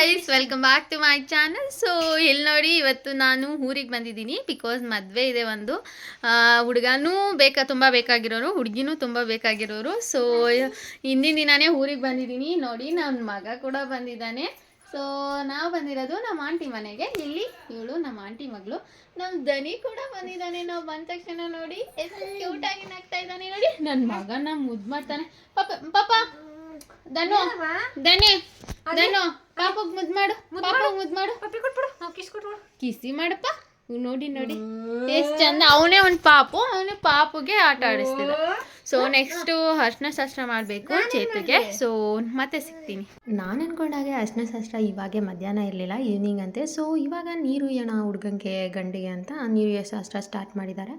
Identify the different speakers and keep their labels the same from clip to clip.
Speaker 1: Guys, welcome back to my channel. So ಇಲ್ಲಿ ನೋಡಿ, ಇವತ್ತು ನಾನು ಊರಿಗೆ ಬಂದಿದ್ದೀನಿ ಬಿಕಾಸ್ ಮದುವೆ ಇದೆ ಒಂದು. ಹುಡುಗನೂ ತುಂಬ ಬೇಕಾಗಿರೋರು, ಹುಡುಗಿನೂ ತುಂಬ ಬೇಕಾಗಿರೋರು. ಸೊ ಹಿಂದಿನ ದಿನಾನೇ ಊರಿಗೆ ಬಂದಿದ್ದೀನಿ. ನೋಡಿ, ನನ್ನ ಮಗ ಕೂಡ ಬಂದಿದ್ದಾನೆ. ಸೊ ನಾವು ಬಂದಿರೋದು ನಮ್ಮ ಆಂಟಿ ಮನೆಗೆ. ಇಲ್ಲಿ ಇವಳು ನಮ್ಮ ಆಂಟಿ ಮಗಳು. ನಮ್ಮ ದನಿ ಕೂಡ ಬಂದಿದ್ದಾನೆ. ನಾವು ಬಂದ ತಕ್ಷಣ ನೋಡಿ ಎಷ್ಟು ಕ್ಯೂಟಾಗಿ ನಗ್ತಾ ಇದ್ದಾನೆ. ನೋಡಿ, ನನ್ನ ಮಗನ ಮುದ್ದು ಮಾಡ್ತಾನೆ. ಪಾಪ ಪಾಪ ಧನು ಧನಿ ಧನು ಪಾಪಗ್ ಮುದ್ದು ಮಾಡು, ಪಾಪಗ್ ಮುದ್ದು ಮಾಡು, ಕಿಸಿ ಮಾಡಪ್ಪ. ನೋಡಿ ನೋಡಿ ಎಷ್ಟು ಚಂದ. ಅವನೇ ಒಂದು ಪಾಪುಗೆ ಆಟ ಆಡಿಸ್ತಿದ್ದ. ಸೊ ನೆಕ್ಸ್ಟು ಅರ್ಶಿನ ಶಾಸ್ತ್ರ ಮಾಡಬೇಕು ಚೇತುಗೆ. ಸೊ ಮತ್ತೆ ಸಿಗ್ತೀನಿ. ನಾನು ಅನ್ಕೊಂಡಾಗೆ ಅರ್ಶಿನ ಶಾಸ್ತ್ರ ಇವಾಗೆ ಮಧ್ಯಾಹ್ನ ಇರಲಿಲ್ಲ, ಈವ್ನಿಂಗ್ ಅಂತೆ. ಸೊ ಇವಾಗ ನೀರು ಎಣ ಹುಡುಗಂಗೆ ಗಂಡಿಗೆ ಅಂತ ನೀರು ಶಾಸ್ತ್ರ ಸ್ಟಾರ್ಟ್ ಮಾಡಿದ್ದಾರೆ.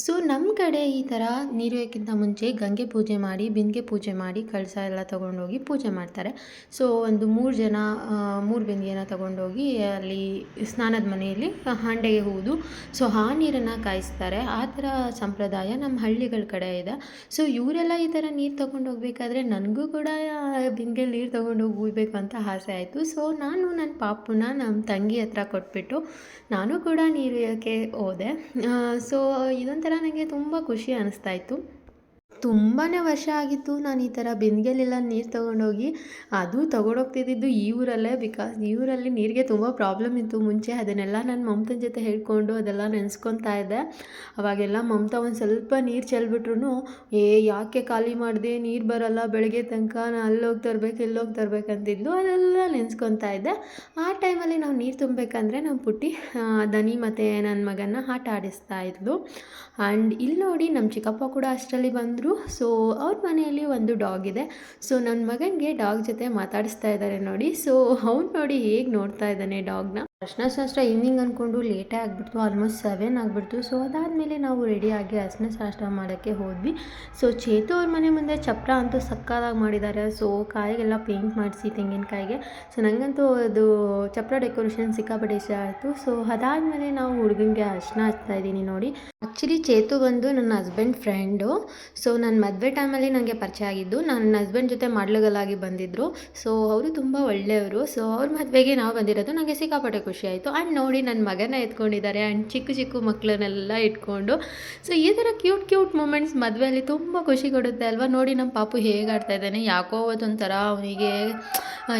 Speaker 1: ಸೊ ನಮ್ಮ ಕಡೆ ಈ ಥರ ನೀರು ಎಕ್ಕಿಂತ ಮುಂಚೆ ಗಂಗೆ ಪೂಜೆ ಮಾಡಿ, ಬಿಂದಿಗೆ ಪೂಜೆ ಮಾಡಿ, ಕಳಸ ಎಲ್ಲ ತೊಗೊಂಡೋಗಿ ಪೂಜೆ ಮಾಡ್ತಾರೆ. ಸೊ ಒಂದು 3 ಬಿಂದಿಗೆನ ತೊಗೊಂಡೋಗಿ ಅಲ್ಲಿ ಸ್ನಾನದ ಮನೆಯಲ್ಲಿ ಹಂಡೆಗೆ ಹೂದು. ಸೊ ಆ ನೀರನ್ನು ಕಾಯಿಸ್ತಾರೆ. ಆ ಥರ ಸಂಪ್ರದಾಯ ನಮ್ಮ ಹಳ್ಳಿಗಳ ಕಡೆ ಇದೆ. ಸೊ ಇವರೆಲ್ಲ ಈ ಥರ ನೀರು ತೊಗೊಂಡು ಹೋಗ್ಬೇಕಾದ್ರೆ ನನಗೂ ಕೂಡ ಬಿಂದಿಗೆ ನೀರು ತೊಗೊಂಡೋಗಿ ಹೂಯ್ಬೇಕು ಅಂತ ಆಸೆ ಆಯಿತು. ಸೊ ನಾನು ನನ್ನ ಪಾಪುನ ನಮ್ಮ ತಂಗಿ ಹತ್ರ ಕೊಟ್ಬಿಟ್ಟು ನಾನು ಕೂಡ ನೀರು ಇರೋಕ್ಕೆ ಹೋದೆ. ಸೊ ಇದೊಂಥರ ನನಗೆ ತುಂಬ ಖುಷಿ ಅನ್ನಿಸ್ತಾಯಿತ್ತು. ತುಂಬಾ ವರ್ಷ ಆಗಿತ್ತು ನಾನು ಈ ಥರ ಬಿಂದಿಗೆಲೆಲ್ಲ ನೀರು ತೊಗೊಂಡೋಗಿ. ಅದು ತೊಗೊಂಡೋಗ್ತಿದ್ದು ಈ ಊರಲ್ಲೇ, ಬಿಕಾಸ್ ಈ ಊರಲ್ಲಿ ನೀರಿಗೆ ತುಂಬ ಪ್ರಾಬ್ಲಮ್ ಇತ್ತು ಮುಂಚೆ. ಅದನ್ನೆಲ್ಲ ನಾನು ಮಮತನ ಜೊತೆ ಹೇಳ್ಕೊಂಡು ಅದೆಲ್ಲ ನೆನೆಸ್ಕೊತಾ ಇದ್ದೆ. ಅವಾಗೆಲ್ಲ ಮಮತಾ ಒಂದು ಸ್ವಲ್ಪ ನೀರು ಚೆಲ್ಬಿಟ್ರು, ಯಾಕೆ ಖಾಲಿ ಮಾಡಿದೆ, ನೀರು ಬರೋಲ್ಲ ಬೆಳಗ್ಗೆ ತನಕ, ನಾನು ಅಲ್ಲೋಗಿ ತರಬೇಕು ಇಲ್ಲೋಗಿ ತರಬೇಕಂತಿದ್ಲು. ಅದೆಲ್ಲ ನೆನೆಸ್ಕೊತಾ ಇದ್ದೆ. ಆ ಟೈಮಲ್ಲಿ ನಾವು ನೀರು ತುಂಬಬೇಕಂದ್ರೆ ನಮ್ಮ ಪುಟ್ಟಿ ದನಿ ಮತ್ತು ನನ್ನ ಮಗನ ಆಟ ಆಡಿಸ್ತಾ ಇದ್ಲು. ಆ್ಯಂಡ್ ಇಲ್ಲಿ ನೋಡಿ, ನಮ್ಮ ಚಿಕ್ಕಪ್ಪ ಕೂಡ ಅಷ್ಟರಲ್ಲಿ ಬಂದರು. ಸೊ ಅವ್ರ ಮನೆಯಲ್ಲಿ ಒಂದು ಡಾಗ್ ಇದೆ. ಸೊ ನನ್ನ ಮಗನಿಗೆ ಡಾಗ್ ಜೊತೆ ಮಾತಾಡಿಸ್ತಾ ಇದ್ದಾರೆ ನೋಡಿ. ಸೊ ಅವ್ನು ನೋಡಿ ಹೇಗೆ ನೋಡ್ತಾ ಇದ್ದಾನೆ ಡಾಗ್ನ. ಅರ್ಶಿನ ಶಾಸ್ತ್ರ ಈವ್ನಿಂಗ್ ಅಂದ್ಕೊಂಡು ಲೇಟೇ ಆಗಿಬಿಡ್ತು, ಆಲ್ಮೋಸ್ಟ್ 7 ಆಗಿಬಿಡ್ತು. ಸೊ ಅದಾದಮೇಲೆ ನಾವು ರೆಡಿಯಾಗಿ ಅರ್ಶಿನ ಶಾಸ್ತ್ರ ಮಾಡೋಕ್ಕೆ ಹೋದ್ವಿ. ಸೊ ಚೇತು ಅವ್ರ ಮನೆ ಮುಂದೆ ಚಪ್ರ ಅಂತೂ ಸಕ್ಕತ್ತಾಗಿ ಮಾಡಿದ್ದಾರೆ. ಸೊ ಕಾಯಿಗೆಲ್ಲ ಪೇಂಟ್ ಮಾಡಿಸಿ ತೆಂಗಿನಕಾಯಿಗೆ. ಸೊ ನನಗಂತೂ ಅದು ಚಪ್ರ ಡೆಕೋರೇಷನ್ ಸಿಕ್ಕಾಪಟ್ಟೆ ಇಷ್ಟ ಆಯಿತು. ಸೊ ಅದಾದಮೇಲೆ ನಾವು ಹುಡುಗನಿಗೆ ಅರ್ಶಿನ ಹಚ್ತಾ ಇದ್ದೀನಿ ನೋಡಿ. ಆ್ಯಕ್ಚುಲಿ ಚೇತು ಬಂದು ನನ್ನ ಹಸ್ಬೆಂಡ್ ಫ್ರೆಂಡು. ಸೊ ನನ್ನ ಮದುವೆ ಟೈಮಲ್ಲಿ ನನಗೆ ಪರಿಚಯ ಆಗಿದ್ದು. ನನ್ನ ಹಸ್ಬೆಂಡ್ ಜೊತೆ ಮಾಡ್ಲುಗಲಾಗಿ ಬಂದಿದ್ದರು. ಸೊ ಅವರು ತುಂಬ ಒಳ್ಳೆಯವರು. ಸೊ ಅವ್ರ ಮದುವೆಗೆ ನಾವು ಬಂದಿರೋದು ನನಗೆ ಸಿಕ್ಕಾಪಟ್ಟೆ ಖುಷಿ ಆಯಿತು. ಆ್ಯಂಡ್ ನೋಡಿ, ನನ್ನ ಮಗನ ಎತ್ಕೊಂಡಿದ್ದಾರೆ. ಆ್ಯಂಡ್ ಚಿಕ್ಕ ಮಕ್ಕಳನ್ನೆಲ್ಲ ಇಟ್ಕೊಂಡು. ಸೊ ಈ ಥರ ಕ್ಯೂಟ್ ಮೂಮೆಂಟ್ಸ್ ಮದುವೆಯಲ್ಲಿ ತುಂಬ ಖುಷಿ ಕೊಡುತ್ತೆ ಅಲ್ವಾ. ನೋಡಿ ನಮ್ಮ ಪಾಪು ಹೇಗೆ ಆಡ್ತಾ ಇದ್ದಾನೆ. ಯಾಕೋ ಅವತ್ತೊಂಥರ ಅವನಿಗೆ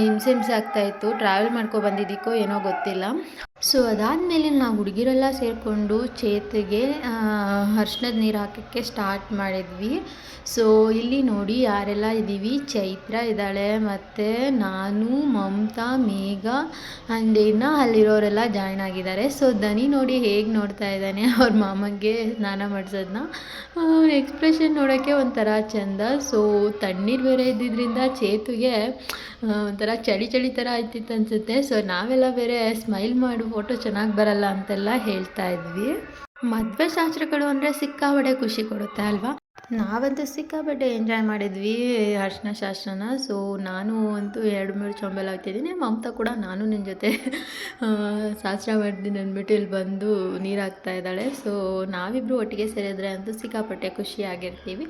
Speaker 1: ಹಿಂಸೆ ಆಗ್ತಾಯಿತ್ತು. ಟ್ರಾವೆಲ್ ಮಾಡ್ಕೊ ಬಂದಿದ್ದಕ್ಕೋ ಏನೋ ಗೊತ್ತಿಲ್ಲ. ಸೊ ಅದಾದಮೇಲೆ ನಾವು ಹುಡುಗಿರೆಲ್ಲ ಸೇರಿಕೊಂಡು ಚೇತಿಗೆ ಅರ್ಶಿನದ ನೀರು ಹಾಕೋಕ್ಕೆ ಸ್ಟಾರ್ಟ್ ಮಾಡಿದ್ವಿ. ಸೊ ಇಲ್ಲಿ ನೋಡಿ ಯಾರೆಲ್ಲ ಇದ್ದೀವಿ. ಚೈತ್ರ ಇದ್ದಾಳೆ, ಮತ್ತು ನಾನು, ಮಮತಾ, ಮೇಘ ಆ್ಯಂಡ್ ಇನ್ನು ಅಲ್ಲಿರೋರೆಲ್ಲ ಜಾಯ್ನ್ ಆಗಿದ್ದಾರೆ. ಸೊ ದನಿ ನೋಡಿ ಹೇಗೆ ನೋಡ್ತಾ ಇದ್ದಾನೆ ಅವ್ರ ಮಾಮಗೆ ಸ್ನಾನ ಮಾಡಿಸೋದನ್ನ. ಅವ್ರ ಎಕ್ಸ್ಪ್ರೆಷನ್ ನೋಡೋಕ್ಕೆ ಒಂಥರ ಚೆಂದ. ಸೊ ತಣ್ಣೀರು ಬೇರೆ ಇದ್ದಿದ್ದರಿಂದ ಚೇತುಗೆ ಒಂಥರ ಚಳಿ ಥರ ಆಯ್ತಿತ್ತು ಅನಿಸುತ್ತೆ. ಸೊ ನಾವೆಲ್ಲ ಬೇರೆ ಸ್ಮೈಲ್ ಮಾಡು, ಫೋಟೋ ಚೆನ್ನಾಗಿ ಬರಲ್ಲ ಅಂತೆಲ್ಲ ಹೇಳ್ತಾ ಇದ್ವಿ. ಮದುವೆ ಶಾಸ್ತ್ರಗಳು ಅಂದರೆ ಸಿಕ್ಕಾಪಟ್ಟೆ ಖುಷಿ ಕೊಡುತ್ತೆ ಅಲ್ವಾ. ನಾವಂತೂ ಸಿಕ್ಕಾಪಟ್ಟೆ ಎಂಜಾಯ್ ಮಾಡಿದ್ವಿ ಅರ್ಶಿನ ಶಾಸ್ತ್ರನ. ಸೊ ನಾನು ಅಂತೂ 2-3 ಚೊಂಬೆಲ್ಲ ಹೋಗ್ತಿದ್ದೀನಿ. ಮಮತಾ ಕೂಡ ನಾನು ನಿನ್ನ ಜೊತೆ ಶಾಸ್ತ್ರ ಮಾಡ್ತೀನಿ ಅಂದ್ಬಿಟ್ಟು ಇಲ್ಲಿ ಬಂದು ನೀರು ಹಾಕ್ತಾ ಇದ್ದಾಳೆ. ಸೊ ನಾವಿಬ್ಬರು ಒಟ್ಟಿಗೆ ಸೇರಿದ್ರೆ ಅಂತೂ ಸಿಕ್ಕಾಪಟ್ಟೆ ಖುಷಿಯಾಗಿರ್ತೀವಿ.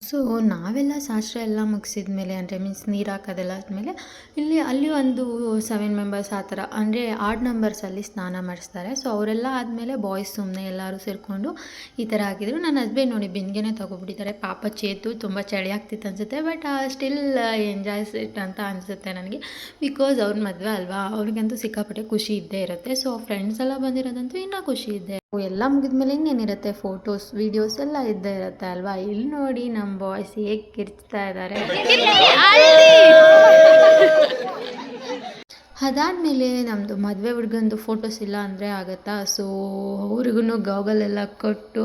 Speaker 1: ಸೊ ನಾವೆಲ್ಲ ಶಾಸ್ತ್ರ ಎಲ್ಲ ಮುಗಿಸಿದ ಮೇಲೆ, ಅಂದರೆ ಮೀನ್ಸ್ ನೀರು ಹಾಕೋದೆಲ್ಲ ಆದಮೇಲೆ ಅಲ್ಲಿ ಒಂದು 7 ಮೆಂಬರ್ಸ್ ಆ ಥರ, ಅಂದರೆ ಆಡ್ ನಂಬರ್ಸಲ್ಲಿ ಸ್ನಾನ ಮಾಡಿಸ್ತಾರೆ. ಸೊ ಅವರೆಲ್ಲ ಆದಮೇಲೆ ಬಾಯ್ಸ್ ಸುಮ್ಮನೆ ಎಲ್ಲರೂ ಸೇರಿಕೊಂಡು ಈ ಥರ ಹಾಕಿದ್ರು. ನನ್ನ ಹಸ್ಬೆಂಡ್ ನೋಡಿ ಬಿಂದಿಗೆನೇ ತೊಗೊಬಿಟ್ಟಿದ್ದಾರೆ. ಪಾಪ ಚೇತು ತುಂಬ ಚಳಿ ಆಗ್ತಿತ್ತು ಅನಿಸುತ್ತೆ. ಬಟ್ ಸ್ಟಿಲ್ ಎಂಜಾಯ್ಸ್ ಇಟ್ ಅಂತ ಅನಿಸುತ್ತೆ ನನಗೆ. ಬಿಕಾಸ್ ಅವ್ರ ಮದುವೆ ಅಲ್ವಾ, ಅವ್ರಿಗಂತೂ ಸಿಕ್ಕಾಪಟ್ಟೆ ಖುಷಿ ಇದ್ದೇ ಇರುತ್ತೆ. ಸೊ ಫ್ರೆಂಡ್ಸ್ ಎಲ್ಲ ಬಂದಿರೋದಂತೂ ಇನ್ನೂ ಖುಷಿ ಇದೆ. ಎಲ್ಲ ಮುಗಿದ್ಮೇಲೆ ಇನ್ನೇನಿರುತ್ತೆ, ಫೋಟೋಸ್ ವೀಡಿಯೋಸ್ ಎಲ್ಲ ಇದ್ದೇ ಇರುತ್ತೆ ಅಲ್ವಾ. ಇಲ್ಲಿ ನೋಡಿ ನಮ್ಮ ಬಾಯ್ಸ್ ಹೇಗೆ ಕಿರ್ಚ್ತಾ ಇದ್ದಾರೆ. ಅದಾದಮೇಲೆ ನಮ್ಮದು ಮದುವೆ ಹುಡುಗಂದು ಫೋಟೋಸ್ ಇಲ್ಲ ಅಂದರೆ ಆಗುತ್ತಾ. ಸೊ ಅವ್ರಿಗೂ ಗಾಗಲೆಲ್ಲ ಕೊಟ್ಟು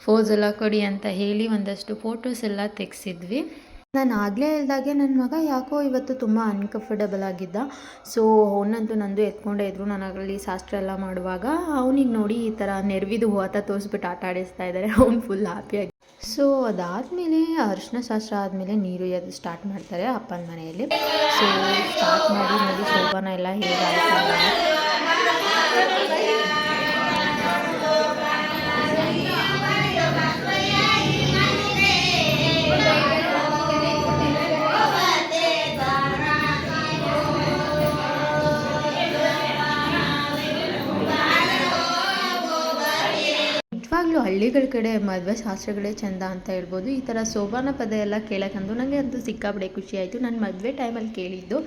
Speaker 1: ಫೋಸ್ ಎಲ್ಲ ಕೊಡಿ ಅಂತ ಹೇಳಿ ಒಂದಷ್ಟು ಫೋಟೋಸ್ ಎಲ್ಲ ತೆಗೆಸಿದ್ವಿ. ನಾನು ಆಗಲೇ ಹೇಳ್ದಾಗೆ ನನ್ನ ಮಗ ಯಾಕೋ ಇವತ್ತು ತುಂಬ ಅನ್ಕಂಫರ್ಟಬಲ್ ಆಗಿದ್ದ. ಸೊ ಅವನಂತೂ ನಂದು ಎತ್ಕೊಂಡೇ ಇದ್ರು. ನನಗಲ್ಲಿ ಶಾಸ್ತ್ರ ಎಲ್ಲ ಮಾಡುವಾಗ ಅವನಿಗೆ ನೋಡಿ ಈ ಥರ ನೆರವಿದು ಹೋತ ತೋರಿಸ್ಬಿಟ್ಟು ಆಟ ಆಡಿಸ್ತಾ ಇದ್ದಾರೆ. ಅವ್ನು ಫುಲ್ ಹ್ಯಾಪಿಯಾಗಿ. ಸೊ ಅದಾದಮೇಲೆ ಅರಿಶಿನ ಶಾಸ್ತ್ರ ಆದಮೇಲೆ ನೀರು ಎದ್ದು ಸ್ಟಾರ್ಟ್ ಮಾಡ್ತಾರೆ ಅಪ್ಪನ ಮನೆಯಲ್ಲಿ. ಸೊ ಸ್ಟಾರ್ಟ್ ಮಾಡಿ ನೋಡಿ ಶೋಭಾನ ಎಲ್ಲ ಹೇಗೆ ಆಡ್ತಾರೆ. ಹಳ್ಳಿಗಳ ಕಡೆ ಮದುವೆ ಶಾಸ್ತ್ರಗಳೇ ಚೆಂದ ಅಂತ ಹೇಳ್ಬೋದು. ಈ ಥರ ಸೋಬಾನ ಪದ ಎಲ್ಲ ಕೇಳೋಕ್ಕಂದು ನನಗೆ ಅಂತೂ ಸಿಕ್ಕಾಪಟ್ಟೆ ಖುಷಿ ಆಯಿತು. ನಾನು ಮದುವೆ ಟೈಮಲ್ಲಿ ಕೇಳಿದ್ದು,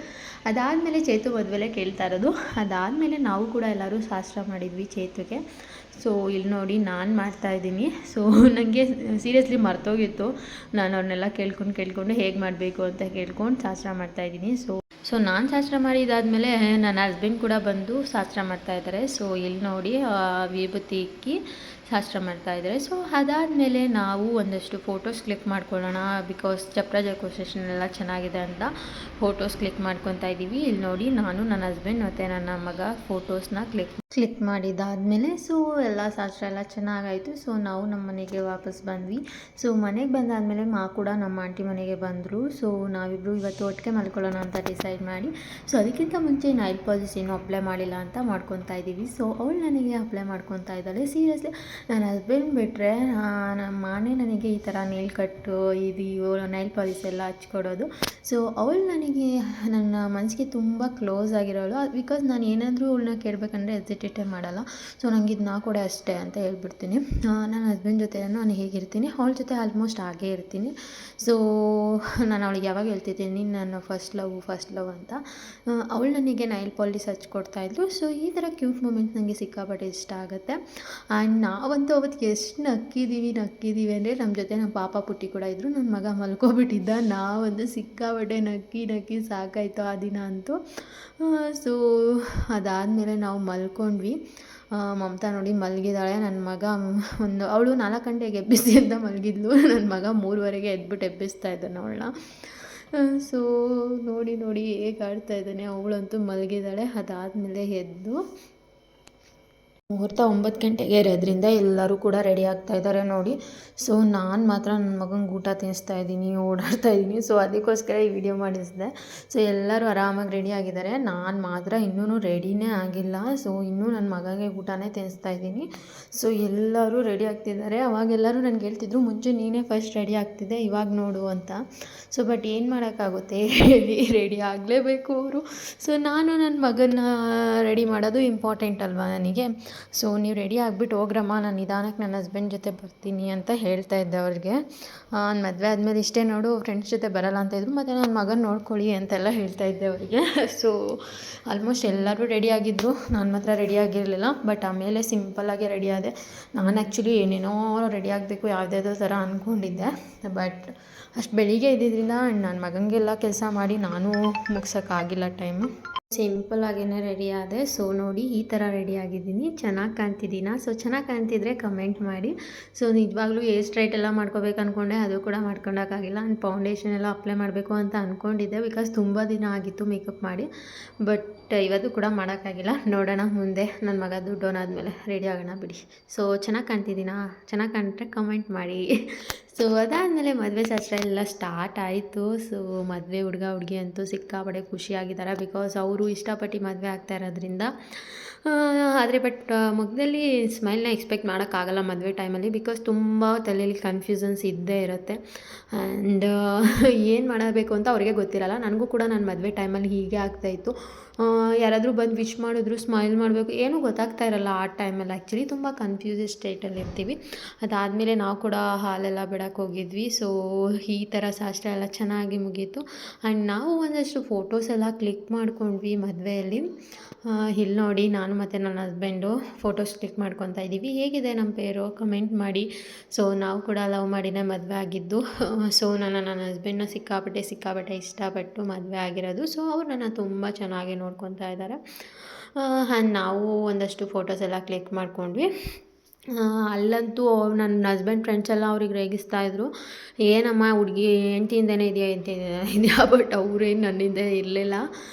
Speaker 1: ಅದಾದಮೇಲೆ ಚೇತು ಮದುವೆಲೇ ಕೇಳ್ತಾ ಇರೋದು. ಅದಾದಮೇಲೆ ನಾವು ಕೂಡ ಎಲ್ಲರೂ ಶಾಸ್ತ್ರ ಮಾಡಿದ್ವಿ ಚೇತುಗೆ. ಸೊ ಇಲ್ಲಿ ನೋಡಿ ನಾನು ಮಾಡ್ತಾಯಿದ್ದೀನಿ. ಸೊ ನನಗೆ ಸೀರಿಯಸ್ಲಿ ಮರ್ತೋಗಿತ್ತು. ನಾನು ಅವ್ರನ್ನೆಲ್ಲ ಕೇಳ್ಕೊಂಡು ಹೇಗೆ ಮಾಡಬೇಕು ಅಂತ ಕೇಳ್ಕೊಂಡು ಶಾಸ್ತ್ರ ಮಾಡ್ತಾಯಿದ್ದೀನಿ. ಸೊ ನಾನು ಶಾಸ್ತ್ರ ಮಾಡಿದಾದಮೇಲೆ ನನ್ನ ಹಸ್ಬೆಂಡ್ ಕೂಡ ಬಂದು ಶಾಸ್ತ್ರ ಮಾಡ್ತಾಯಿದ್ದಾರೆ. ಸೊ ಇಲ್ಲಿ ನೋಡಿ ವಿಭೂತಿ ಇಕ್ಕಿ ಶಾಸ್ತ್ರ ಮಾಡ್ತಾಯಿದ್ದಾರೆ. ಸೊ ಅದಾದಮೇಲೆ ನಾವು ಒಂದಷ್ಟು ಫೋಟೋಸ್ ಕ್ಲಿಕ್ ಮಾಡ್ಕೊಳ್ಳೋಣ, ಬಿಕಾಸ್ ಚಪ್ರ ಡೆಕೋರೇಷನ್ ಎಲ್ಲ ಚೆನ್ನಾಗಿದೆ ಅಂತ ಫೋಟೋಸ್ ಕ್ಲಿಕ್ ಮಾಡ್ಕೊತಾ ಇದ್ದೀವಿ. ಇಲ್ಲಿ ನೋಡಿ ನಾನು, ನನ್ನ ಹಸ್ಬೆಂಡ್ ಮತ್ತು ನನ್ನ ಮಗ ಫೋಟೋಸ್ನ ಕ್ಲಿಕ್ ಮಾಡಿದ್ದಾದಮೇಲೆ ಸೊ ಎಲ್ಲ ಶಾಸ್ತ್ರ ಎಲ್ಲ ಚೆನ್ನಾಗಾಯಿತು. ಸೊ ನಾವು ನಮ್ಮ ಮನೆಗೆ ವಾಪಸ್ ಬಂದ್ವಿ. ಸೊ ಮನೆಗೆ ಬಂದಾದಮೇಲೆ ಕೂಡ ನಮ್ಮ ಆಂಟಿ ಮನೆಗೆ ಬಂದರು. ಸೊ ನಾವಿಬ್ಬರು ಇವತ್ತು ಒಟ್ಟಿಗೆ ಮಲ್ಕೊಳ್ಳೋಣ ಅಂತ ಡಿಸೈಡ್ ಮಾಡಿ, ಸೊ ಅದಕ್ಕಿಂತ ಮುಂಚೆ ನೈಲ್ ಪಾಲಿಶ್ ಏನು ಅಪ್ಲೈ ಮಾಡಿಲ್ಲ ಅಂತ ಮಾಡ್ಕೊತಾ ಇದ್ದೀವಿ. ಸೊ ಅವಳು ನನಗೆ ಅಪ್ಲೈ ಮಾಡ್ಕೊತಾ ಇದ್ದಾಳೆ. ಸೀರಿಯಸ್ಲಿ ನನ್ನ ಹಸ್ಬೆಂಡ್ ಬಿಟ್ಟರೆ ನಮ್ಮ ಮಾನೇ ನನಗೆ ಈ ಥರ ನೇಲ್ ಕಟ್ಟು ಇದು ನೈಲ್ ಪಾಲಿಶ್ ಎಲ್ಲ ಹಚ್ಕೊಡೋದು. ಸೊ ಅವಳು ನನಗೆ ನನ್ನ ಮನಸ್ಸಿಗೆ ತುಂಬ ಕ್ಲೋಸ್ ಆಗಿರೋಳು. ಬಿಕಾಸ್ ನಾನು ಏನಾದರೂ ಅವಳನ್ನ ಕೇಳಬೇಕಂದ್ರೆ ಹೆಸಿಟೇಟೇ ಮಾಡಲ್ಲ. ಸೊ ನನಗೆ ಇದು ನಾ ಕೂಡ ಅಷ್ಟೇ ಅಂತ ಹೇಳ್ಬಿಡ್ತೀನಿ. ನನ್ನ ಹಸ್ಬೆಂಡ್ ಜೊತೆ ನಾನು ಹೇಗಿರ್ತೀನಿ ಅವಳ ಜೊತೆ ಆಲ್ಮೋಸ್ಟ್ ಹಾಗೇ ಇರ್ತೀನಿ. ಸೊ ನಾನು ಅವಳಿಗೆ ಯಾವಾಗ ಹೇಳ್ತಿದ್ದೀನಿ ನಾನು ಫಸ್ಟ್ ಲವ್ ಅಂತ. ಅವಳು ನನಗೆ ನೈಲ್ ಪಾಲಿಶ್ ಹಚ್ಕೊಡ್ತಾಯಿದ್ಲು. ಸೊ ಈ ಥರ ಕ್ಯೂಟ್ ಮೂಮೆಂಟ್ ನನಗೆ ಸಿಕ್ಕಾಪಟ್ಟೆ ಇಷ್ಟ ಆಗುತ್ತೆ. ಆ್ಯಂಡ್ ನಾವಂತೂ ಅವತ್ತಿಗೆ ಎಷ್ಟು ನಕ್ಕಿದ್ದೀವಿ ಅಂದರೆ ನಮ್ಮ ಜೊತೆ ನಮ್ಮ ಪಾಪ ಪುಟ್ಟಿ ಕೂಡ ಇದ್ದರು. ನನ್ನ ಮಗ ಮಲ್ಕೊಬಿಟ್ಟಿದ್ದ. ನಾವಂತೂ ಸಿಕ್ಕಾಪಟ್ಟೆ ನಕ್ಕಿ ಸಾಕಾಯಿತು ಆ ದಿನ ಅಂತೂ. ಸೊ ಅದಾದಮೇಲೆ ನಾವು ಮಲ್ಕೊಂಡ್ವಿ. ಮಮತಾ ನೋಡಿ ಮಲಗಿದ್ದಾಳೆ. ನನ್ನ ಮಗ ಅವಳು 4 ಗಂಟೆಗೆ ಎಬ್ಬಿಸಿ ಅಂತ ಮಲಗಿದ್ಲು. ನನ್ನ ಮಗ 3:15 ಎದ್ಬಿಟ್ಟು ಎಬ್ಬಿಸ್ತಾ ಇದ್ದಾನೆ ಅವಳನ್ನ. ಸೊ ನೋಡಿ ಹೇಗೆ ಆಡ್ತಾ ಇದ್ದಾನೆ. ಅವಳಂತೂ ಮಲಗಿದ್ದಾಳೆ. ಅದಾದಮೇಲೆ ಎದ್ದು ಮುಹೂರ್ತ 9 ಗಂಟೆಗೆ ಇರೋದ್ರಿಂದ ಎಲ್ಲರೂ ಕೂಡ ರೆಡಿ ಆಗ್ತಾ ಇದ್ದಾರೆ ನೋಡಿ. ಸೊ ನಾನು ಮಾತ್ರ ನನ್ನ ಮಗಂಗೆ ಊಟ ತಿನ್ನಿಸ್ತಾ ಇದ್ದೀನಿ, ಓಡಾಡ್ತಾ ಇದ್ದೀನಿ. ಸೊ ಅದಕ್ಕೋಸ್ಕರ ಈ ವಿಡಿಯೋ ಮಾಡಿಸಿದೆ. ಸೊ ಎಲ್ಲರೂ ಆರಾಮಾಗಿ ರೆಡಿ ಆಗಿದ್ದಾರೆ. ನಾನು ಮಾತ್ರ ಇನ್ನೂ ರೆಡಿನೇ ಆಗಿಲ್ಲ. ಸೊ ಇನ್ನೂ ನನ್ನ ಮಗನಿಗೆ ಊಟನೇ ತಿನ್ನಿಸ್ತಾ ಇದ್ದೀನಿ. ಸೊ ಎಲ್ಲರೂ ರೆಡಿ ಆಗ್ತಿದ್ದಾರೆ. ಅವಾಗೆಲ್ಲರೂ ನನಗೆ ಹೇಳ್ತಿದ್ರು ಮುಂಚೆ ನೀನೇ ಫಸ್ಟ್ ರೆಡಿ ಆಗ್ತಿದ್ದೆ, ಇವಾಗ ನೋಡು ಅಂತ. ಸೊ ಬಟ್ ಏನು ಮಾಡೋಕ್ಕಾಗುತ್ತೆ, ರೆಡಿ ಆಗಲೇಬೇಕು ಅವರು. ಸೊ ನಾನು ನನ್ನ ಮಗನ್ನ ರೆಡಿ ಮಾಡೋದು ಇಂಪಾರ್ಟೆಂಟ್ ಅಲ್ವಾ ನನಗೆ. ಸೊ ನೀವು ರೆಡಿ ಆಗಿಬಿಟ್ಟು ಹೋಗ್ರಮ್ಮ, ನಾನು ನಿಧಾನಕ್ಕೆ ನನ್ನ ಹಸ್ಬೆಂಡ್ ಜೊತೆ ಬರ್ತೀನಿ ಅಂತ ಹೇಳ್ತಾ ಇದ್ದೆ ಅವ್ರಿಗೆ. ನನ್ನ ಮದುವೆ ಆದಮೇಲೆ ಇಷ್ಟೇ ನೋಡು, ಫ್ರೆಂಡ್ಸ್ ಜೊತೆ ಬರೋಲ್ಲ ಅಂತ ಇದ್ರು, ಮತ್ತು ನನ್ನ ಮಗನ ನೋಡ್ಕೊಳ್ಳಿ ಅಂತೆಲ್ಲ ಹೇಳ್ತಾ ಇದ್ದೆ ಅವರಿಗೆ. ಸೊ ಆಲ್ಮೋಸ್ಟ್ ಎಲ್ಲರೂ ರೆಡಿ ಆಗಿದ್ದರು. ನಾನು ಮಾತ್ರ ರೆಡಿ ಆಗಿರಲಿಲ್ಲ. ಬಟ್ ಆಮೇಲೆ ಸಿಂಪಲ್ಲಾಗಿ ರೆಡಿ ಆದೆ. ನಾನು ಆ್ಯಕ್ಚುಲಿ ಏನೇನೋ ರೆಡಿ ಆಗಬೇಕು ಯಾವುದ್ಯಾವುದೋ ಥರ ಅಂದ್ಕೊಂಡಿದ್ದೆ. ಬಟ್ ಅಷ್ಟು ಬೆಳಿಗ್ಗೆ ಇದ್ದಿದ್ದರಿಂದ ನನ್ನ ಮಗನಿಗೆಲ್ಲ ಕೆಲಸ ಮಾಡಿ ನಾನು ಮುಗ್ಸೋಕ್ಕಾಗಿಲ್ಲ ಟೈಮು. ಸಿಂಪಲ್ಲಾಗೇ ರೆಡಿ ಆದೆ. ಸೊ ನೋಡಿ ಈ ಥರ ರೆಡಿ ಆಗಿದ್ದೀನಿ. ಚೆನ್ನಾಗಿ ಕಾಣ್ತಿದ್ದೀನಾ? ಸೊ ಚೆನ್ನಾಗಿ ಕಾಣ್ತಿದ್ರೆ ಕಮೆಂಟ್ ಮಾಡಿ. ಸೊ ನಿಜವಾಗ್ಲೂ ಹೇರ್ ಸ್ಟ್ರೈಟ್ ಎಲ್ಲ ಮಾಡ್ಕೋಬೇಕು ಅಂದ್ಕೊಂಡೆ, ಅದು ಕೂಡ ಮಾಡ್ಕೊಳಕ್ಕಾಗಿಲ್ಲ. ನಾನು ಫೌಂಡೇಶನ್ ಎಲ್ಲ ಅಪ್ಲೈ ಮಾಡಬೇಕು ಅಂತ ಅಂದ್ಕೊಂಡಿದ್ದೆ, ಬಿಕಾಸ್ ತುಂಬ ದಿನ ಆಗಿತ್ತು ಮೇಕಪ್ ಮಾಡಿ. ಬಟ್ ಇವತ್ತು ಕೂಡ ಮಾಡೋಕ್ಕಾಗಿಲ್ಲ. ನೋಡೋಣ ಮುಂದೆ ನನ್ನ ಮಗ ದುಡ್ಡೋನಾದ್ಮೇಲೆ ರೆಡಿ ಆಗೋಣ ಬಿಡಿ. ಸೊ ಚೆನ್ನಾಗಿ ಕಾಣ್ತಿದ್ದೀನಾ? ಚೆನ್ನಾಗಿ ಕಾಣ್ರೆ ಕಮೆಂಟ್ ಮಾಡಿ. ಸೊ ಅದಾದಮೇಲೆ ಮದುವೆ ಶಾಸ್ತ್ರ ಎಲ್ಲ ಸ್ಟಾರ್ಟ್ ಆಯಿತು. ಸೊ ಮದುವೆ ಹುಡುಗಿ ಅಂತೂ ಸಿಕ್ಕಾಪಟ್ಟೆ ಖುಷಿಯಾಗಿದ್ದಾರೆ, ಬಿಕಾಸ್ ಅವರು ಇಷ್ಟಪಟ್ಟು ಮದುವೆ ಆಗ್ತಾ ಇರೋದ್ರಿಂದ. ಆದರೆ ಬಟ್ ಮುಖದಲ್ಲಿ ಸ್ಮೈಲ್ನ ಎಕ್ಸ್ಪೆಕ್ಟ್ ಮಾಡೋಕ್ಕಾಗಲ್ಲ ಮದುವೆ ಟೈಮಲ್ಲಿ, ಬಿಕಾಸ್ ತುಂಬ ತಲೆಯಲ್ಲಿ ಕನ್ಫ್ಯೂಷನ್ಸ್ ಇದ್ದೇ ಇರುತ್ತೆ. ಆ್ಯಂಡ್ ಏನು ಮಾಡಬೇಕು ಅಂತ ಅವ್ರಿಗೆ ಗೊತ್ತಿರಲ್ಲ. ನನಗೂ ಕೂಡ ನನ್ನ ಮದುವೆ ಟೈಮಲ್ಲಿ ಹೀಗೆ ಆಗ್ತಾಯಿತ್ತು. ಯಾರಾದರೂ ಬಂದು ವಿಶ್ ಮಾಡಿದ್ರು ಸ್ಮೈಲ್ ಮಾಡಬೇಕು, ಏನೂ ಗೊತ್ತಾಗ್ತಾ ಇರಲ್ಲ ಆ ಟೈಮಲ್ಲಿ. ಆ್ಯಕ್ಚುಲಿ ತುಂಬ ಕನ್ಫ್ಯೂಸ್ ಸ್ಟೇಟಲ್ಲಿ ಇರ್ತೀವಿ. ಅದಾದಮೇಲೆ ನಾವು ಕೂಡ ಹಾಲೆಲ್ಲ ಬಿಡೋಕ್ಕೆ ಹೋಗಿದ್ವಿ. ಸೊ ಈ ಥರ ಶಾಸ್ತ್ರ ಎಲ್ಲ ಚೆನ್ನಾಗಿ ಮುಗೀತು. ಆ್ಯಂಡ್ ನಾವು ಒಂದಷ್ಟು ಫೋಟೋಸ್ ಎಲ್ಲ ಕ್ಲಿಕ್ ಮಾಡ್ಕೊಂಡ್ವಿ ಮದುವೆಯಲ್ಲಿ. ಇಲ್ಲಿ ನೋಡಿ ನಾನು ಮತ್ತು ನನ್ನ ಹಸ್ಬೆಂಡು ಫೋಟೋಸ್ ಕ್ಲಿಕ್ ಮಾಡ್ಕೊತಾ ಇದ್ದೀವಿ. ಹೇಗಿದೆ ನಮ್ಮ ಪೇರು ಕಮೆಂಟ್ ಮಾಡಿ. ಸೊ ನಾವು ಕೂಡ ಲವ್ ಮಾಡಿನೇ ಮದುವೆ ಆಗಿದ್ದು. ಸೊ ನನ್ನ ಹಸ್ಬೆಂಡ್ನ ಸಿಕ್ಕಾಪಟ್ಟೆ ಇಷ್ಟಪಟ್ಟು ಮದುವೆ ಆಗಿರೋದು. ಸೊ ಅವ್ರು ನನ್ನ ತುಂಬ ಚೆನ್ನಾಗಿ ನೋಡ್ಕೊತಾ ಇದ್ದಾರೆ. ಆ್ಯಂಡ್ ನಾವು ಒಂದಷ್ಟು ಫೋಟೋಸ್ ಎಲ್ಲ ಕ್ಲಿಕ್ ಮಾಡ್ಕೊಂಡ್ವಿ. ಅಲ್ಲಂತೂ ನನ್ನ ಹಸ್ಬೆಂಡ್ ಫ್ರೆಂಡ್ಸ್ ಎಲ್ಲ ಅವ್ರಿಗೆ ರೇಗಿಸ್ತಾಯಿದ್ರು, ಏನಮ್ಮ ಹುಡುಗಿ ಹೆಂಡ್ತಿಯಿಂದನೇ ಇದೆಯಾ. ಬಟ್ ಅವರೇನು ನನ್ನಿಂದ ಇರಲಿಲ್ಲ,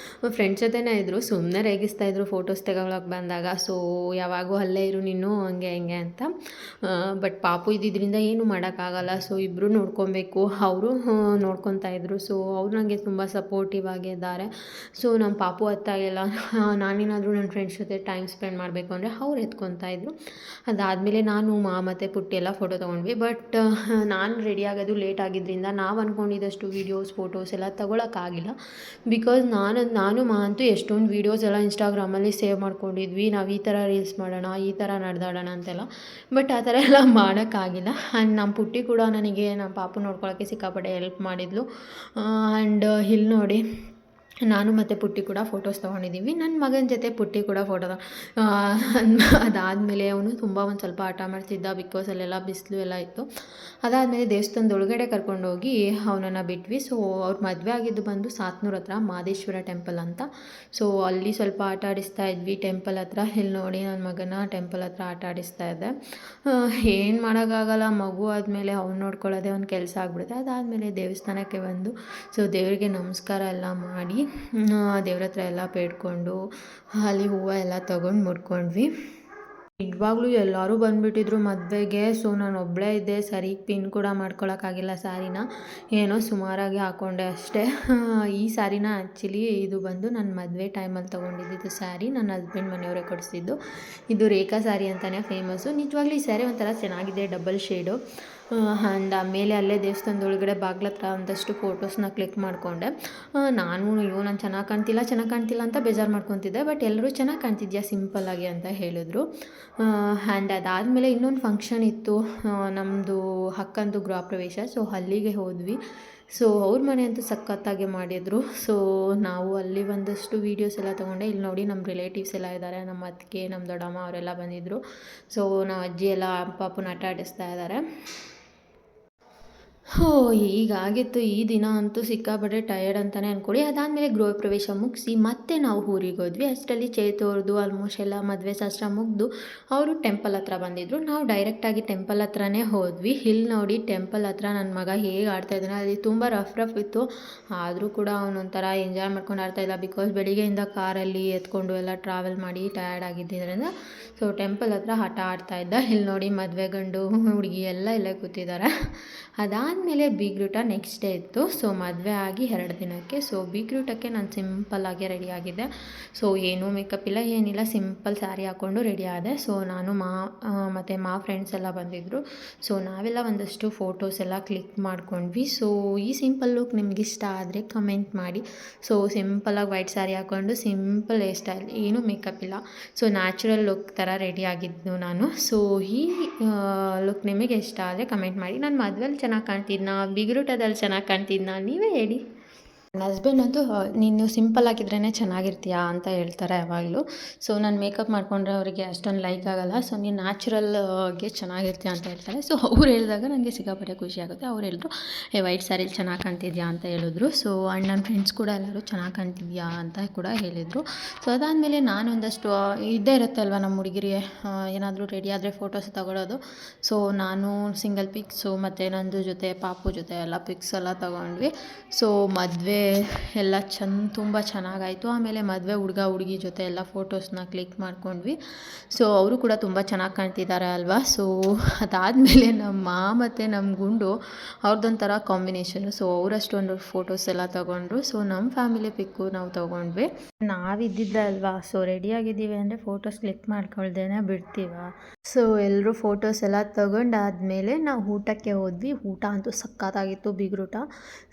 Speaker 1: ಫ್ರೆಂಡ್ಸ್ ಜೊತೆನೇ ಇದ್ದರು. ಸುಮ್ಮನೆ ರೇಗಿಸ್ತಾಯಿದ್ರು ಫೋಟೋಸ್ ತೆಗೊಳಕ್ಕೆ ಬಂದಾಗ. ಸೊ ಯಾವಾಗೂ ಅಲ್ಲೇ ಇರು ನೀನು ಹಂಗೆ ಅಂತ. ಬಟ್ ಪಾಪು ಇದ್ದಿದ್ದರಿಂದ ಏನೂ ಮಾಡೋಕ್ಕಾಗಲ್ಲ. ಸೊ ಇಬ್ಬರು ನೋಡ್ಕೊಬೇಕು. ಅವರು ನೋಡ್ಕೊತಾ ಇದ್ರು. ಸೊ ಅವ್ರು ನನಗೆ ತುಂಬ ಸಪೋರ್ಟಿವ್ ಆಗಿದ್ದಾರೆ. ಸೊ ನಮ್ಮ ಪಾಪು ಹೊತ್ತಾಗೆಲ್ಲ ನಾನೇನಾದರೂ ನನ್ನ ಫ್ರೆಂಡ್ಸ್ ಜೊತೆ ಟೈಮ್ ಸ್ಪೆಂಡ್ ಮಾಡಬೇಕು ಅಂದರೆ ಅವ್ರು ಎತ್ಕೊತಾ ಇದ್ರು. ಅದಾದಮೇಲೆ ಅದಾದಮೇಲೆ ನಾನು ಮತ್ತು ಪುಟ್ಟಿ ಎಲ್ಲ ಫೋಟೋ ತೊಗೊಂಡ್ವಿ. ಬಟ್ ನಾನು ರೆಡಿ ಆಗೋದು ಲೇಟ್ ಆಗಿದ್ದರಿಂದ ನಾವು ಅಂದ್ಕೊಂಡಿದ್ದಷ್ಟು ವೀಡಿಯೋಸ್ ಫೋಟೋಸ್ ಎಲ್ಲ ತೊಗೊಳಕ್ಕಾಗಿಲ್ಲ. ಬಿಕಾಸ್ ನಾನು ಅಂತೂ ಎಷ್ಟೊಂದು ವೀಡಿಯೋಸ್ ಎಲ್ಲ ಇನ್ಸ್ಟಾಗ್ರಾಮಲ್ಲಿ ಸೇವ್ ಮಾಡ್ಕೊಂಡಿದ್ವಿ. ನಾವು ಈ ಥರ ರೀಲ್ಸ್ ಮಾಡೋಣ, ಈ ಥರ ನಡೆದಾಡೋಣ ಅಂತೆಲ್ಲ. ಬಟ್ ಆ ಥರ ಎಲ್ಲ ಮಾಡೋಕ್ಕಾಗಿಲ್ಲ. ಆ್ಯಂಡ್ ನಮ್ಮ ಪುಟ್ಟಿ ಕೂಡ ನನಗೆ ನಮ್ಮ ಪಾಪು ನೋಡ್ಕೊಳ್ಳೋಕ್ಕೆ ಸಿಕ್ಕಾಪಟ್ಟೆ ಹೆಲ್ಪ್ ಮಾಡಿದ್ಲು. ಆ್ಯಂಡ್ ಇಲ್ಲಿ ನೋಡಿ, ನಾನು ಮತ್ತು ಪುಟ್ಟಿ ಕೂಡ ಫೋಟೋಸ್ ತೊಗೊಂಡಿದ್ದೀವಿ. ನನ್ನ ಮಗನ ಜೊತೆ ಪುಟ್ಟಿ ಕೂಡ ಫೋಟೋ ಅದಾದಮೇಲೆ ಅವನು ತುಂಬ ಒಂದು ಸ್ವಲ್ಪ ಆಟ ಮಾಡ್ತಿದ್ದ, ಬಿಕಾಸ್ ಅಲ್ಲೆಲ್ಲ ಬಿಸಿಲು ಎಲ್ಲ ಇತ್ತು. ಅದಾದಮೇಲೆ ದೇವಸ್ಥಾನದ ಒಳಗಡೆ ಕರ್ಕೊಂಡೋಗಿ ಅವನನ್ನು ಬಿಟ್ವಿ. ಸೊ ಅವ್ರ ಮದುವೆ ಆಗಿದ್ದು ಬಂದು ಸಾತ್ನೂರು ಹತ್ರ ಮಾದೇಶ್ವರ ಟೆಂಪಲ್ ಅಂತ. ಸೊ ಅಲ್ಲಿ ಸ್ವಲ್ಪ ಆಟ ಆಡಿಸ್ತಾ ಇದ್ವಿ ಟೆಂಪಲ್ ಹತ್ರ. ಇಲ್ಲಿ ನೋಡಿ ನನ್ನ ಮಗನ ಟೆಂಪಲ್ ಹತ್ರ ಆಟ ಆಡಿಸ್ತಾ ಇದ್ದೆ. ಏನು ಮಾಡೋಕ್ಕಾಗಲ್ಲ, ಮಗು ಆದಮೇಲೆ ಅವ್ನು ನೋಡ್ಕೊಳ್ಳೋದೇ ಒಂದು ಕೆಲಸ ಆಗ್ಬಿಡುತ್ತೆ. ಅದಾದಮೇಲೆ ದೇವಸ್ಥಾನಕ್ಕೆ ಬಂದು ಸೊ ದೇವರಿಗೆ ನಮಸ್ಕಾರ ಎಲ್ಲ ಮಾಡಿ ದೇವ್ರ ಹತ್ರ ಎಲ್ಲ ಬೇಡ್ಕೊಂಡು ಅಲ್ಲಿ ಹೂವು ಎಲ್ಲ ತೊಗೊಂಡು ಮುಡ್ಕೊಂಡ್ವಿ. ನಿಜವಾಗ್ಲೂ ಎಲ್ಲರೂ ಬಂದುಬಿಟ್ಟಿದ್ರು ಮದುವೆಗೆ. ಸೊ ನಾನು ಒಬ್ಬಳೇ ಇದ್ದೆ, ಸರಿ ಪಿನ್ ಕೂಡ ಮಾಡ್ಕೊಳಕ್ಕಾಗಿಲ್ಲ ಸ್ಯಾರಿನ. ಏನೋ ಸುಮಾರಾಗಿ ಹಾಕ್ಕೊಂಡೆ ಅಷ್ಟೇ. ಈ ಸ್ಯಾರಿನ ಆ್ಯಕ್ಚುಲಿ ಇದು ಬಂದು ನನ್ನ ಮದುವೆ ಟೈಮಲ್ಲಿ ತೊಗೊಂಡಿದ್ದು ಸ್ಯಾರಿ. ನನ್ನ ಹಸ್ಬೆಂಡ್ ಮನೆಯವರೇ ಕೊಡಿಸಿದ್ದು. ಇದು ರೇಖಾ ಸ್ಯಾರಿ ಅಂತಲೇ ಫೇಮಸ್ಸು. ನಿಜವಾಗ್ಲೂ ಈ ಸ್ಯಾರಿ ಒಂಥರ ಚೆನ್ನಾಗಿದೆ, ಡಬಲ್ ಶೇಡು. ಆ್ಯಂಡ್ ಆಮೇಲೆ ಅಲ್ಲೇ ದೇವಸ್ಥಾನದೊಳಗಡೆ ಬಾಗ್ಲ ಹತ್ರ ಒಂದಷ್ಟು ಫೋಟೋಸ್ನ ಕ್ಲಿಕ್ ಮಾಡಿಕೊಂಡೆ. ನಾನು ಚೆನ್ನಾಗಿ ಕಾಣ್ತಿಲ್ಲ ಅಂತ ಬೇಜಾರು ಮಾಡ್ಕೊತಿದ್ದೆ. ಬಟ್ ಎಲ್ಲರೂ ಚೆನ್ನಾಗಿ ಕಾಣ್ತಿದ್ಯಾ ಸಿಂಪಲ್ಲಾಗಿ ಅಂತ ಹೇಳಿದ್ರು. ಆ್ಯಂಡ್ ಅದಾದಮೇಲೆ ಇನ್ನೊಂದು ಫಂಕ್ಷನ್ ಇತ್ತು, ನಮ್ಮದು ಅಕ್ಕಂದು ಗೃಹ ಪ್ರವೇಶ. ಸೊ ಅಲ್ಲಿಗೆ ಹೋದ್ವಿ. ಸೊ ಅವ್ರ ಮನೆ ಅಂತೂ ಸಖತ್ತಾಗಿ ಮಾಡಿದರು. ಸೊ ನಾವು ಅಲ್ಲಿ ಒಂದಷ್ಟು ವೀಡಿಯೋಸ್ ಎಲ್ಲ ತೊಗೊಂಡೆ. ಇಲ್ಲಿ ನೋಡಿ ನಮ್ಮ ರಿಲೇಟಿವ್ಸ್ ಎಲ್ಲ ಇದ್ದಾರೆ, ನಮ್ಮ ಅತ್ತಿಗೆ, ನಮ್ಮ ದೊಡ್ಡಮ್ಮ ಅವರೆಲ್ಲ ಬಂದಿದ್ದರು. ಸೊ ನಮ್ಮ ಅಜ್ಜಿ ಎಲ್ಲ ಪಾಪುನ ಆಟ ಆಡಿಸ್ತಾ ಇದ್ದಾರೆ. ಹೀಗಾಗಿತ್ತು ಈ ದಿನ ಅಂತೂ ಸಿಕ್ಕಾಪಟ್ಟೆ ಟಯರ್ಡ್ ಅಂತಲೇ ಅಂದ್ಕೊಳ್ಳಿ. ಅದಾದಮೇಲೆ ಗೃಹ ಪ್ರವೇಶ ಮುಗಿಸಿ ಮತ್ತೆ ನಾವು ಊರಿಗೆ ಹೋದ್ವಿ. ಅಷ್ಟರಲ್ಲಿ ಚೇತೋರ್ದು ಆಲ್ಮೋಸ್ಟ್ ಎಲ್ಲ ಮದುವೆ ಶಾಸ್ತ್ರ ಮುಗಿದು ಅವರು ಟೆಂಪಲ್ ಹತ್ರ ಬಂದಿದ್ದರು. ನಾವು ಡೈರೆಕ್ಟಾಗಿ ಟೆಂಪಲ್ ಹತ್ರನೇ ಹೋದ್ವಿ. ಇಲ್ಲಿ ನೋಡಿ ಟೆಂಪಲ್ ಹತ್ರ ನನ್ನ ಮಗ ಹೇಗೆ ಆಡ್ತಾಯಿದ್ದಾನೆ. ಅಲ್ಲಿ ತುಂಬ ರಫ್ ಇತ್ತು, ಆದರೂ ಕೂಡ ಅವನೊಂಥರ ಎಂಜಾಯ್ ಮಾಡ್ಕೊಂಡು ಆಡ್ತಾಯಿಲ್ಲ. ಬಿಕಾಸ್ ಬೆಳಿಗ್ಗೆಯಿಂದ ಕಾರಲ್ಲಿ ಎತ್ಕೊಂಡು ಎಲ್ಲ ಟ್ರಾವೆಲ್ ಮಾಡಿ ಟಯರ್ಡ್ ಆಗಿದ್ದರಿಂದ. ಸೊ ಟೆಂಪಲ್ ಹತ್ರ ಆಟ ಆಡ್ತಾಯಿದ್ದ. ಇಲ್ಲಿ ನೋಡಿ ಮದುವೆ ಗಂಡು ಹುಡುಗಿ ಎಲ್ಲ ಇಲ್ಲೇ ಕೂತಿದ್ದಾರೆ. ಅದಾದಮೇಲೆ ಬೀಗ್ರೂಟ ನೆಕ್ಸ್ಟ್ ಡೇ ಇತ್ತು. ಸೊ ಮದುವೆ ಆಗಿ 2 ದಿನಕ್ಕೆ. ಸೊ ಬೀಗ್ರೂಟಕ್ಕೆ ನಾನು ಸಿಂಪಲ್ಲಾಗಿ ರೆಡಿ ಆಗಿದ್ದೆ. ಸೊ ಏನೂ ಮೇಕಪ್ ಇಲ್ಲ, ಏನಿಲ್ಲ, ಸಿಂಪಲ್ ಸ್ಯಾರಿ ಹಾಕ್ಕೊಂಡು ರೆಡಿ ಆದೆ. ಸೊ ನಾನು ಮತ್ತು ಫ್ರೆಂಡ್ಸ್ ಎಲ್ಲ ಬಂದಿದ್ದರು. ಸೊ ನಾವೆಲ್ಲ ಒಂದಷ್ಟು ಫೋಟೋಸ್ ಎಲ್ಲ ಕ್ಲಿಕ್ ಮಾಡ್ಕೊಂಡ್ವಿ. ಸೊ ಈ ಸಿಂಪಲ್ ಲುಕ್ ನಿಮ್ಗೆ ಇಷ್ಟ ಆದರೆ ಕಮೆಂಟ್ ಮಾಡಿ. ಸೊ ಸಿಂಪಲ್ಲಾಗಿ ವೈಟ್ ಸ್ಯಾರಿ ಹಾಕ್ಕೊಂಡು ಸಿಂಪಲ್ ಹೇರ್ ಸ್ಟೈಲ್, ಏನೂ ಮೇಕಪ್ ಇಲ್ಲ. ಸೊ ನ್ಯಾಚುರಲ್ ಲುಕ್ ಥರ ರೆಡಿ ಆಗಿದ್ದು ನಾನು. ಸೊ ಈ ಲುಕ್ ನಿಮಗೆ ಇಷ್ಟ ಆದರೆ ಕಮೆಂಟ್ ಮಾಡಿ. ನಾನು ಮದುವೆಲಿ ಚೆನ್ನಾಗಿ ಕಾಣ್ತಿದ್ನಾ, ಬೀಗ್ರೂಟದಲ್ಲಿ ಚೆನ್ನಾಗಿ ಕಾಣ್ತಿದ್ನಾ, ನೀವೇ ಹೇಳಿ. ನನ್ನ ಹಸ್ಬೆಂಡ್ ಅಂತೂ ನೀನು ಸಿಂಪಲ್ ಆಗಿದ್ರೇ ಚೆನ್ನಾಗಿರ್ತೀಯಾ ಅಂತ ಹೇಳ್ತಾರೆ ಯಾವಾಗಲೂ. ಸೊ ನಾನು ಮೇಕಪ್ ಮಾಡಿಕೊಂಡ್ರೆ ಅವರಿಗೆ ಅಷ್ಟೊಂದು ಲೈಕ್ ಆಗೋಲ್ಲ. ಸೊ ನೀನು ನ್ಯಾಚುರಲ್ಗೆ ಚೆನ್ನಾಗಿರ್ತೀಯ ಅಂತ ಹೇಳ್ತಾರೆ. ಸೊ ಅವ್ರು ಹೇಳಿದಾಗ ನನಗೆ ಸಿಕ್ಕಾಪಟ್ಟೆ ಖುಷಿ ಆಗುತ್ತೆ. ಅವ್ರು ಹೇಳಿದ್ರು ವೈಟ್ ಸ್ಯಾರಿಲಿ ಚೆನ್ನಾಗಿ ಕಾಣ್ತಿದ್ಯಾ ಅಂತ ಹೇಳಿದ್ರು. ಸೊ ಆ್ಯಂಡ್ ನನ್ನ ಫ್ರೆಂಡ್ಸ್ ಕೂಡ ಎಲ್ಲರೂ ಚೆನ್ನಾಗಿ ಕಾಣ್ತಿದ್ಯಾ ಅಂತ ಕೂಡ ಹೇಳಿದರು. ಸೊ ಅದಾದಮೇಲೆ ನಾನು ಒಂದಷ್ಟು ಇದ್ದೇ ಇರುತ್ತಲ್ವ ನಮ್ಮ ಹುಡುಗಿರಿಗೆ ಏನಾದರೂ ರೆಡಿ ಆದರೆ ಫೋಟೋಸ್ ತಗೊಳ್ಳೋದು. ಸೊ ನಾನು ಸಿಂಗಲ್ ಪಿಕ್ಸು ಮತ್ತು ನಂದು ಜೊತೆ ಪಾಪು ಜೊತೆ ಎಲ್ಲ ಪಿಕ್ಸ್ ಎಲ್ಲ ತೊಗೊಂಡ್ವಿ. ಸೊ ಮದುವೆ ಎಲ್ಲ ತುಂಬ ಚೆನ್ನಾಗಾಯಿತು. ಆಮೇಲೆ ಮದುವೆ ಹುಡುಗಿ ಜೊತೆ ಎಲ್ಲ ಫೋಟೋಸ್ನ ಕ್ಲಿಕ್ ಮಾಡ್ಕೊಂಡ್ವಿ. ಸೊ ಅವರು ಕೂಡ ತುಂಬ ಚೆನ್ನಾಗಿ ಕಾಣ್ತಿದ್ದಾರೆ ಅಲ್ವಾ. ಸೊ ಅದಾದಮೇಲೆ ನಮ್ಮ ಮತ್ತು ನಮ್ಮ ಗುಂಡು ಅವ್ರದ್ದೊಂಥರ ಕಾಂಬಿನೇಷನು. ಸೊ ಅವರಷ್ಟೊಂದು ಫೋಟೋಸ್ ಎಲ್ಲ ತೊಗೊಂಡ್ರು. ಸೊ ನಮ್ಮ ಫ್ಯಾಮಿಲಿ ಪಿಕ್ಕು ನಾವು ತೊಗೊಂಡ್ವಿ. ನಾವಿದ್ದಿದ್ದೆ ಅಲ್ವಾ. ಸೊ ರೆಡಿಯಾಗಿದ್ದೀವಿ ಅಂದರೆ ಫೋಟೋಸ್ ಕ್ಲಿಕ್ ಮಾಡ್ಕೊಳ್ದೇನೆ ಬಿಡ್ತೀವ. ಸೊ ಎಲ್ಲರೂ ಫೋಟೋಸ್ ಎಲ್ಲ ತೊಗೊಂಡಾದಮೇಲೆ ನಾವು ಊಟಕ್ಕೆ ಹೋದ್ವಿ. ಊಟ ಅಂತೂ ಸಖತ್ತಾಗಿತ್ತು, ಬೀಗ್ರೂಟ.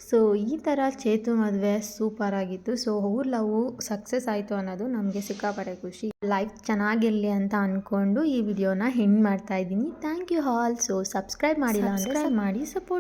Speaker 1: ಸೊ ಈ ಥರ ಚೇತು ಮದುವೆ ಸೂಪರಾಗಿತ್ತು. ಸೊ ಅವ್ರ ಲವ್ ಸಕ್ಸಸ್ ಆಯಿತು ಅನ್ನೋದು ನಮಗೆ ಸಿಕ್ಕಾಪಟ್ಟೆ ಖುಷಿ. ಲೈಫ್ ಚೆನ್ನಾಗಿರಲಿ ಅಂತ ಅಂದ್ಕೊಂಡು ಈ ವಿಡಿಯೋನ ಎಂಡ್ ಮಾಡ್ತಾ ಇದ್ದೀನಿ. Thank you all. So subscribe ಮಾಡಿಲ್ಲ ಅಂದರೆ ಮಾಡಿ, ಸಪೋರ್ಟ್